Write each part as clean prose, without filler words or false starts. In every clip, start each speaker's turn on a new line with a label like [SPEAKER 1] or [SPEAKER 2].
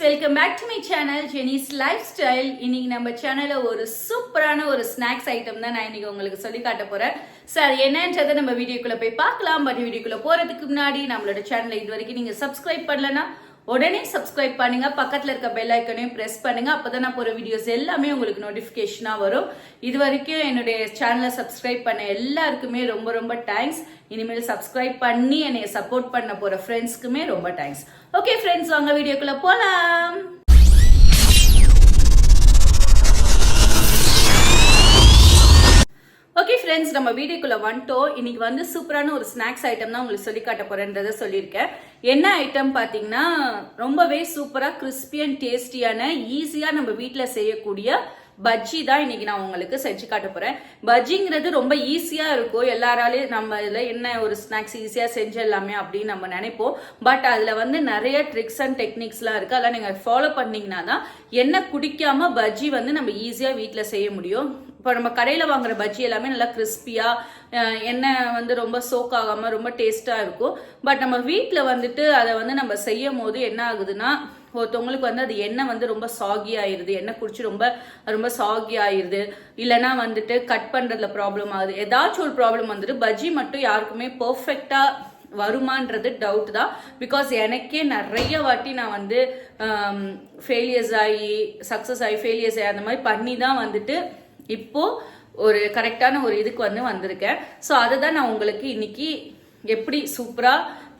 [SPEAKER 1] Welcome back to my channel Jenny's lifestyle. இன்னைக்கு நம்ம சேனல்ல ஒரு சூப்பரான ஒரு ஸ்நாக்ஸ் ஐட்டம் தான் நான் இன்னைக்கு உங்களுக்கு சொல்லி காட்ட போறேன். சார் என்னன்றதை நம்ம வீடியோக்குள்ள போய் பார்க்கலாம். பட் வீடியோக்குள்ள போறதுக்கு முன்னாடி நம்மளோட சேனலை இது வரைக்கும் நீங்க சப்ஸ்கிரைப் பண்ணலன்னா உடனே சப்ஸ்கிரைப் பண்ணுங்க, பக்கத்துல இருக்க பெல் ஐக்கனையும் பிரஸ் பண்ணுங்க. அப்பதான் நான் போற வீடியோஸ் எல்லாமே உங்களுக்கு நோட்டிபிகேஷனா வரும். இது வரைக்கும் என்னுடைய சேனலை சப்ஸ்கிரைப் பண்ண எல்லாருக்குமே ரொம்ப ரொம்ப தேங்க்ஸ். இனிமேல் சப்ஸ்கிரைப் பண்ணி என்னை சப்போர்ட் பண்ண போற ஃப்ரெண்ட்ஸ்க்குமே ரொம்ப தேங்க்ஸ். ஓகே ஃப்ரெண்ட்ஸ், வாங்க வீடியோக்குள்ள போலாம். ஓகே ஃப்ரெண்ட்ஸ், நம்ம வீடியோக்குள்ள வந்துட்டோம். இன்னைக்கு வந்து சூப்பரான ஒரு ஸ்நாக்ஸ் ஐட்டம் தான் உங்களுக்கு சொல்லி காட்ட போறேன்றதை சொல்லியிருக்கேன். என்ன ஐட்டம் பார்த்தீங்கன்னா, ரொம்பவே சூப்பரா கிறிஸ்பி அண்ட் டேஸ்டியான ஈஸியா நம்ம வீட்டில் செய்யக்கூடிய பஜ்ஜி தான் இன்னைக்கு நான் உங்களுக்கு செஞ்சு காட்ட போறேன். பஜ்ஜிங்கிறது ரொம்ப ஈஸியா இருக்கும், எல்லாராலையும் நம்ம இதுல என்ன ஒரு ஸ்நாக்ஸ் ஈஸியா செஞ்சிடலாமே அப்படின்னு நம்ம நினைப்போம். பட் அதுல வந்து நிறைய ட்ரிக்ஸ் அண்ட் டெக்னிக்ஸ்லாம் இருக்கு. அதெல்லாம் நீங்க ஃபாலோ பண்ணீங்கன்னா தான் எண்ணெய் குடிக்காம பஜ்ஜி வந்து நம்ம ஈஸியா வீட்டுல செய்ய முடியும். இப்போ நம்ம கடையில் வாங்குற பஜ்ஜி எல்லாமே நல்லா கிறிஸ்பியாக, எண்ணெய் வந்து ரொம்ப சோக் ஆகாமல் ரொம்ப டேஸ்ட்டாக இருக்கும். பட் நம்ம வீட்டில் வந்துட்டு அதை வந்து நம்ம செய்யும் போது என்ன ஆகுதுன்னா, ஒருத்தவங்களுக்கு வந்து அது எண்ணெய் வந்து ரொம்ப சாகி ஆயிடுது, எண்ணெய் குடிச்சு ரொம்ப ரொம்ப சாகி ஆயிடுது, இல்லைன்னா வந்துட்டு கட் பண்ணுறதுல ப்ராப்ளம் ஆகுது. ஏதாச்சும் ஒரு ப்ராப்ளம் வந்துட்டு பஜ்ஜி மட்டும் யாருக்குமே பர்ஃபெக்டாக வருமானது டவுட் தான். பிகாஸ் எனக்கே நிறைய வாட்டி நான் வந்து ஃபெயிலியர்ஸ் ஆகி சக்ஸஸ் ஆகி ஃபெயிலியர்ஸ் ஆகி அந்த மாதிரி பண்ணி தான் வந்துட்டு இப்போ ஒரு கரெக்டான ஒரு இதுக்கு வந்து வந்திருக்கேன். ஸோ அதை தான் நான் உங்களுக்கு இன்னைக்கு எப்படி சூப்பரா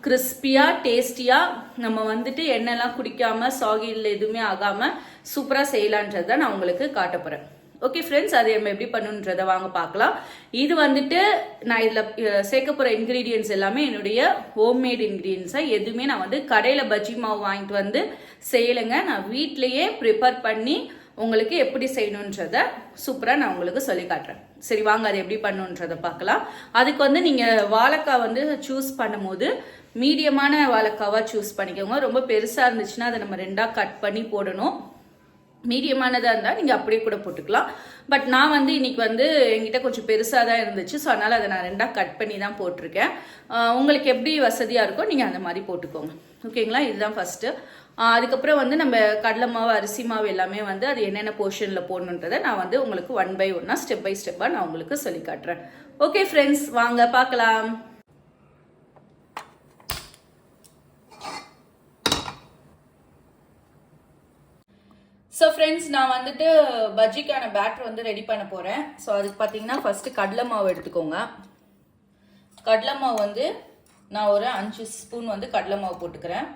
[SPEAKER 1] கிறிஸ்பியா டேஸ்டியா நம்ம வந்துட்டு எண்ணெய்லாம் குடிக்காம சாகியில் எதுவுமே ஆகாம சூப்பரா செய்யலான்றதை நான் உங்களுக்கு காட்ட போறேன். ஓகே ஃப்ரெண்ட்ஸ், அதை நம்ம எப்படி பண்ணுன்றதை வாங்க பார்க்கலாம். இது வந்துட்டு நான் இதில் சேர்க்க போகிற இன்க்ரீடியன்ஸ் எல்லாமே என்னுடைய ஹோம்மேட் இன்க்ரீடியன்ஸை, எதுவுமே நான் வந்து கடையில் பஜ்ஜி மாவு வாங்கிட்டு வந்து செய்யலைங்க. நான் வீட்லேயே ப்ரிப்பேர் பண்ணி உங்களுக்கு எப்படி செய்யணுன்றத சூப்பராக நான் உங்களுக்கு சொல்லி காட்டுறேன். சரி வாங்க, அதை எப்படி பண்ணுன்றதை பார்க்கலாம். அதுக்கு வந்து நீங்கள் வாழைக்காய் வந்து சூஸ் பண்ணும்போது மீடியமான வாழைக்காவாக சூஸ் பண்ணிக்கோங்க. ரொம்ப பெருசாக இருந்துச்சுன்னா அதை நம்ம ரெண்டாக கட் பண்ணி போடணும். மீடியமானதாக இருந்தால் நீங்கள் அப்படியே கூட போட்டுக்கலாம். பட் நான் வந்து இன்னைக்கு வந்து என்கிட்ட கொஞ்சம் பெருசாக தான் இருந்துச்சு, ஸோ அதனால் அதை நான் ரெண்டாக கட் பண்ணி தான் போட்டிருக்கேன். உங்களுக்கு எப்படி வசதியாக இருக்கோ நீங்கள் அந்த மாதிரி போட்டுக்கோங்க. ஓகேங்களா, இதுதான் ஃபஸ்ட்டு. அதுக்கப்புறம் வந்து நம்ம கடலை மாவு அரிசி மாவு எல்லாமே வந்து அது என்னென்ன போர்ஷனில் போடணுன்றதை நான் வந்து உங்களுக்கு 1 by 1 ஸ்டெப் பை ஸ்டெப்பாக நான் உங்களுக்கு சொல்லி காட்டுறேன். ஓகே ஃப்ரெண்ட்ஸ், வாங்க பார்க்கலாம். ஸோ ஃப்ரெண்ட்ஸ், நான் வந்துட்டு பஜ்ஜிக்கான பேட்டர் வந்து ரெடி பண்ண போகிறேன். ஸோ அதுக்கு பார்த்தீங்கன்னா ஃபஸ்ட்டு கடலை மாவு எடுத்துக்கோங்க. கடலை மாவு வந்து நான் ஒரு 5 ஸ்பூன் வந்து கடலை மாவு போட்டுக்கிறேன்.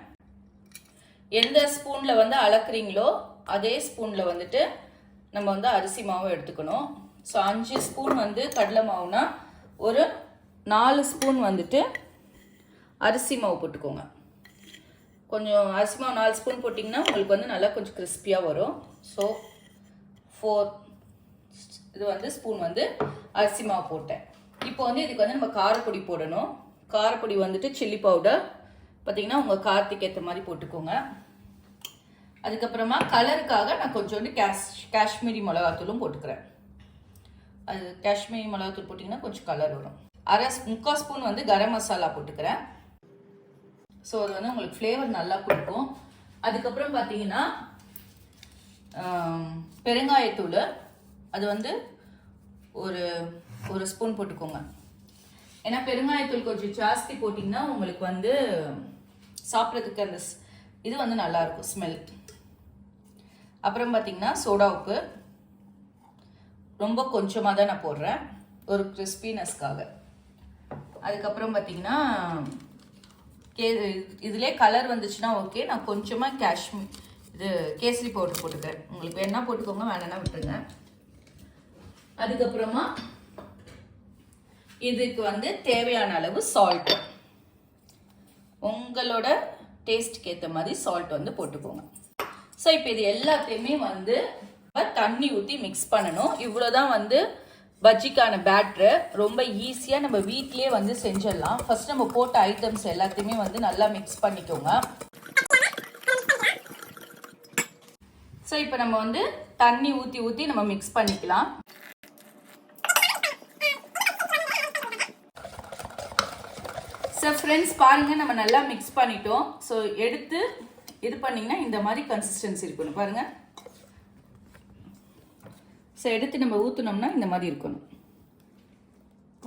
[SPEAKER 1] எந்த ஸ்பூனில் வந்து அளக்குறீங்களோ அதே ஸ்பூனில் வந்துட்டு நம்ம வந்து அரிசி மாவு எடுத்துக்கணும். ஸோ 5 ஸ்பூன் வந்து கடலை மாவுனா ஒரு 4 ஸ்பூன் வந்துட்டு அரிசி மாவு போட்டுக்கோங்க. கொஞ்சம் அரிசி மாவு 4 ஸ்பூன் போட்டிங்கன்னா உங்களுக்கு வந்து நல்லா கொஞ்சம் கிறிஸ்பியாக வரும். ஸோ 4 இது வந்து ஸ்பூன் வந்து அரிசி மாவு போட்டேன். இப்போ வந்து இதுக்கு வந்து நம்ம காரப்பொடி போடணும். காரப்பொடி வந்துட்டு சில்லி பவுடர் பார்த்தீங்கன்னா உங்கள் காரத்துக்கு ஏற்ற மாதிரி போட்டுக்கோங்க. அதுக்கப்புறமா கலருக்காக நான் கொஞ்சோண்டு காஷ்மீரி மிளகாத்தூளும் போட்டுக்கிறேன். அது காஷ்மீரி மிளகாத்தூள் போட்டிங்கன்னா கொஞ்சம் கலர் வரும். 3/4 ஸ்பூன் வந்து கரம் மசாலா போட்டுக்கிறேன். ஸோ அது வந்து உங்களுக்கு ஃப்ளேவர் நல்லா கொடுக்கும். அதுக்கப்புறம் பார்த்தீங்கன்னா பெருங்காயத்தூள், அது வந்து ஒரு ஸ்பூன் போட்டுக்கோங்க. ஏன்னா பெருங்காயத்தூள் கொஞ்சம் ஜாஸ்தி போட்டிங்கன்னா உங்களுக்கு வந்து சாப்பிட்றதுக்கு அந்த இது வந்து நல்லாயிருக்கும் ஸ்மெல். அப்புறம் பார்த்தீங்கன்னா சோடா உப்பு ரொம்ப கொஞ்சமாக தான் நான் போடுறேன், ஒரு கிறிஸ்பினஸ்க்காக. அதுக்கப்புறம் பார்த்தீங்கன்னா இதுலேயே கலர் வந்துச்சுன்னா ஓகே, நான் கொஞ்சமாக கேசரி பவுடர் போட்டுக்கிறேன். உங்களுக்கு வேணா போட்டுக்கோங்க, வேணா விட்டுருங்க. அதுக்கப்புறமா இதுக்கு வந்து தேவையான அளவு சால்ட், உங்களோட டேஸ்ட்டுக்கு ஏற்ற மாதிரி சால்ட் வந்து போட்டுக்கோங்க. ஸோ இப்போ இது எல்லாத்தையுமே வந்து தண்ணி ஊற்றி மிக்ஸ் பண்ணணும். இவ்வளோதான் வந்து பஜ்ஜிக்கான பேட்ரு. ரொம்ப ஈஸியாக நம்ம வீட்லேயே வந்து செஞ்சிடலாம். ஃபர்ஸ்ட் நம்ம போட்ட ஐட்டம்ஸ் எல்லாத்தையுமே வந்து நல்லா மிக்ஸ் பண்ணிக்கோங்க. ஸோ இப்போ நம்ம வந்து தண்ணி ஊற்றி நம்ம மிக்ஸ் பண்ணிக்கலாம். ஸோ ஃப்ரெண்ட்ஸ் பாருங்கள், நம்ம நல்லா மிக்ஸ் பண்ணிட்டோம். ஸோ எடுத்து இது பண்ணிங்கன்னா இந்த மாதிரி கன்சிஸ்டன்சி இருக்கணும் பாருங்கள். ஸோ எடுத்து நம்ம ஊற்றுனோம்னா இந்த மாதிரி இருக்கணும்.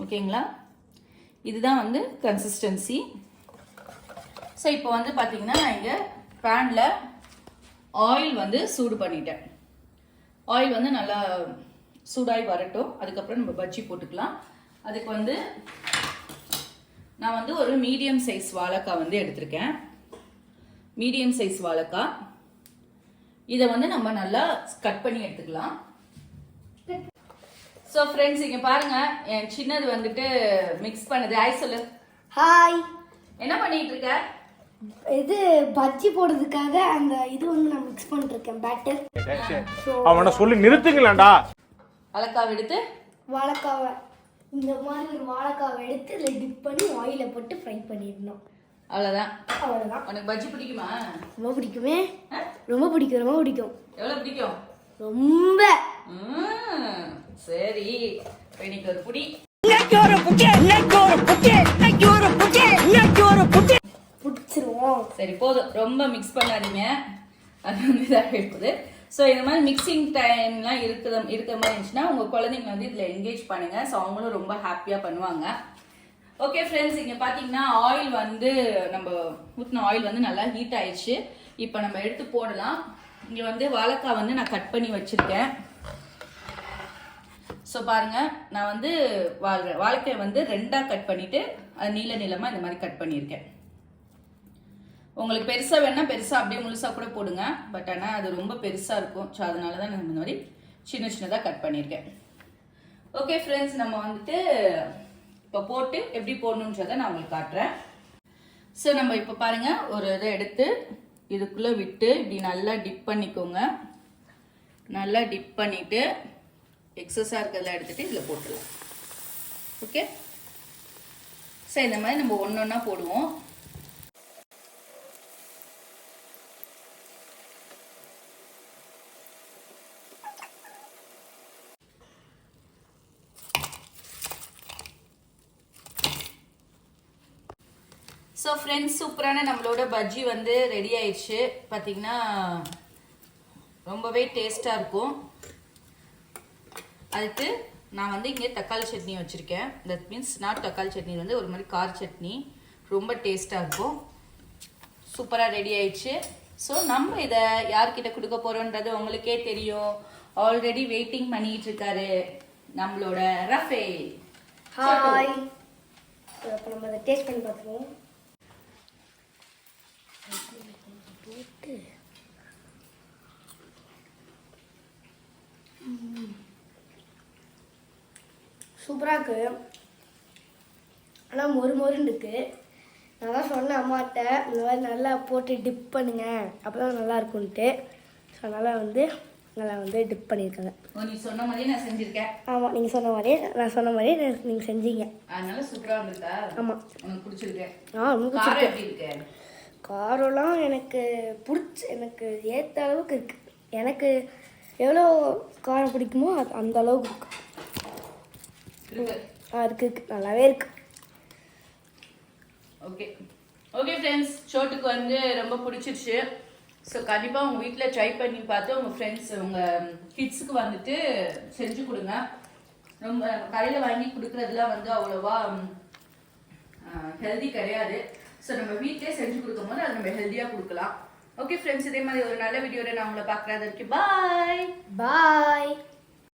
[SPEAKER 1] ஓகேங்களா, இதுதான் வந்து கன்சிஸ்டன்சி. ஸோ இப்போ வந்து பார்த்தீங்கன்னா நான் இங்கே பேனில் ஆயில் வந்து சூடு பண்ணிட்டேன். ஆயில் வந்து நல்லா சூடாகி வரட்டும். அதுக்கப்புறம் நம்ம பஜ்ஜி போட்டுக்கலாம். அதுக்கு வந்து நான் வந்து ஒரு மீடியம் சைஸ் வாழைக்காய் வந்து எடுத்திருக்கேன். மீடியம் சைஸ் வாழைக்காய் இதை வந்து நம்ம நல்லா கட் பண்ணி எடுத்துக்கலாம். ஸோ ஃப்ரெண்ட்ஸ் இங்கே பாருங்க, என் சின்னது வந்துட்டு மிக்ஸ் பண்ணுது. ஹாய் சொல்லு.
[SPEAKER 2] ஹாய்.
[SPEAKER 1] என்ன பண்ணிட்டு இருக்க?
[SPEAKER 2] இது பஜ்ஜி போடுறதுக்காக அந்த இது வந்து நான் மிக்ஸ் பண்ணிட்டு இருக்கேன், பேட்டர்.
[SPEAKER 3] அவனை சொல்லி நிறுத்துங்களேன்டா.
[SPEAKER 1] வாழைக்காவை எடுத்து
[SPEAKER 2] வாழைக்காவை இந்த மாதிரி ஒரு வாழைக்காவை எடுத்து இதில் டிப் பண்ணி ஆயில போட்டு ஃப்ரை பண்ணிடணும்.
[SPEAKER 1] அவ்வளோதான்.
[SPEAKER 2] அவ்வளோதான்.
[SPEAKER 1] உனக்கு பஜ்ஜி பிடிக்குமா?
[SPEAKER 2] ரொம்ப பிடிக்குமே. ரொம்ப பிடிக்கும், ரொம்ப பிடிக்கும்.
[SPEAKER 1] எவ்வளோ பிடிக்கும்?
[SPEAKER 2] ரொம்ப.
[SPEAKER 1] சரி, இன்னைக்கு ஒரு புடி
[SPEAKER 2] பிடிச்சிருவோம்.
[SPEAKER 1] சரி போதும், ரொம்ப மிக்ஸ் பண்ணாதீங்க, அது வந்து இதாக இருக்குது. ஸோ இந்த மாதிரி மிக்சிங் டைம்லாம் இருக்கிற மாதிரி இருந்துச்சுன்னா உங்கள் குழந்தைங்க வந்து இதில் என்கேஜ் பண்ணுங்க. ஸோ அவங்களும் ரொம்ப ஹாப்பியாக பண்ணுவாங்க. ஓகே ஃப்ரெண்ட்ஸ், இங்கே பார்த்தீங்கன்னா ஆயில் வந்து நம்ம ஊற்றின ஆயில் வந்து நல்லா ஹீட் ஆயிடுச்சு. இப்போ நம்ம எடுத்து போடலாம். இங்கே வந்து வாழைக்காய் வந்து நான் கட் பண்ணி வச்சுருக்கேன். ஸோ பாருங்க, நான் வந்து வாழைக்காய் வந்து 2ஆக கட் பண்ணிட்டு அது நீளமாக இந்த மாதிரி கட் பண்ணியிருக்கேன். உங்களுக்கு பெருசாக வேணா பெருசாக அப்படியே முழுசாக கூட போடுங்க. பட் ஆனால் அது ரொம்ப பெருசாக இருக்கும். ஸோ அதனால தான் நான் இந்த மாதிரி சின்னதாக கட் பண்ணியிருக்கேன். ஓகே ஃப்ரெண்ட்ஸ், நம்ம வந்துட்டு இப்போ போட்டு எப்படி போடணுன்றதை நான் உங்களுக்கு காட்டுறேன். ஸோ நம்ம இப்போ பாருங்க, ஒரு இதை எடுத்து இதுக்குள்ளே விட்டு இப்படி நல்லா டிப் பண்ணிக்கோங்க. நல்லா டிப் பண்ணிவிட்டு எக்ஸஸாக இருக்கிறதெல்லாம் எடுத்துகிட்டு இதில் போட்டுடலாம். ஓகே, ஸோ இந்த மாதிரி நம்ம ஒன்று ஒன்றா போடுவோம். ஸோ ஃப்ரெண்ட்ஸ், சூப்பரான நம்மளோட பஜ்ஜி வந்து ரெடி ஆயிடுச்சு. பார்த்தீங்கன்னா ரொம்பவே டேஸ்ட்டாக இருக்கும். அதுக்கு நான் வந்து இங்கே தக்காளி சட்னி வச்சுருக்கேன். தட் மீன்ஸ் நாட் தக்காளி சட்னி, வந்து ஒரு மாதிரி கார சட்னி, ரொம்ப டேஸ்ட்டாக இருக்கும். சூப்பராக ரெடி ஆயிடுச்சு. ஸோ நம்ம இதை யார்கிட்ட கொடுக்க போகிறோன்றது உங்களுக்கே தெரியும். ஆல்ரெடி வெயிட்டிங் பண்ணிட்டு இருக்காரு நம்மளோட ரஃபேல்.
[SPEAKER 2] ஹாய். இப்போ நம்ம அதை டேஸ்ட் பண்ணி பார்த்துருவோம். சூப்பராக இருக்குது. ஆனால் மொறுன்னு இருக்குது. நான் தான் சொன்னேன் அம்மாட்ட, இந்த மாதிரி நல்லா போட்டு டிப் பண்ணுங்க, அப்போ தான் நல்லா இருக்கும்ன்ட்டு. ஸோ அதனால் வந்து நல்லா வந்து டிப் பண்ணியிருக்காங்க.
[SPEAKER 1] நீ சொன்ன மாதிரியே நான் செஞ்சுருக்கேன்.
[SPEAKER 2] ஆமாம், நீங்கள் சொன்ன மாதிரியே நான் சொன்ன மாதிரியே நீங்கள் செஞ்சீங்க.
[SPEAKER 1] அதனால சூப்பராக இருந்திருக்கா?
[SPEAKER 2] ஆமாம்.
[SPEAKER 1] உனக்கு பிடிச்சிருக்கு?
[SPEAKER 2] ரொம்ப பிடிச்சிருக்கு.
[SPEAKER 1] எப்படி இருக்கு?
[SPEAKER 2] காரம்லாம் எனக்கு எனக்கு ஏற்ற அளவுக்கு இருக்குது. எனக்கு எவ்வளோ காரம் பிடிக்குமோ அந்த அளவுக்கு இருக்கு. நல்லாவே இருக்கு.
[SPEAKER 1] ஓகே ஓகே ஃப்ரெண்ட்ஸ், ஷோட்டுக்கு வந்து ரொம்ப பிடிச்சிருச்சு. ஸோ கண்டிப்பாக உங்கள் வீட்டில் ட்ரை பண்ணி பார்த்து உங்கள் ஃப்ரெண்ட்ஸ் உங்கள் கிட்ஸுக்கு வந்துட்டு செஞ்சு கொடுங்க. ரொம்ப கடையில் வாங்கி கொடுக்குறதுலாம் வந்து அவ்வளோவா ஹெல்தி கிடையாது. ஸோ நம்ம வீட்டிலே செஞ்சு கொடுக்கும் போது அது நம்ம ஹெல்த்தியாக கொடுக்கலாம். ஓகே ஃப்ரெண்ட்ஸ், இதே மாதிரி ஒரு நல்ல வீடியோவில் நான் உங்களை பார்க்குறது. பாய்
[SPEAKER 2] பாய்.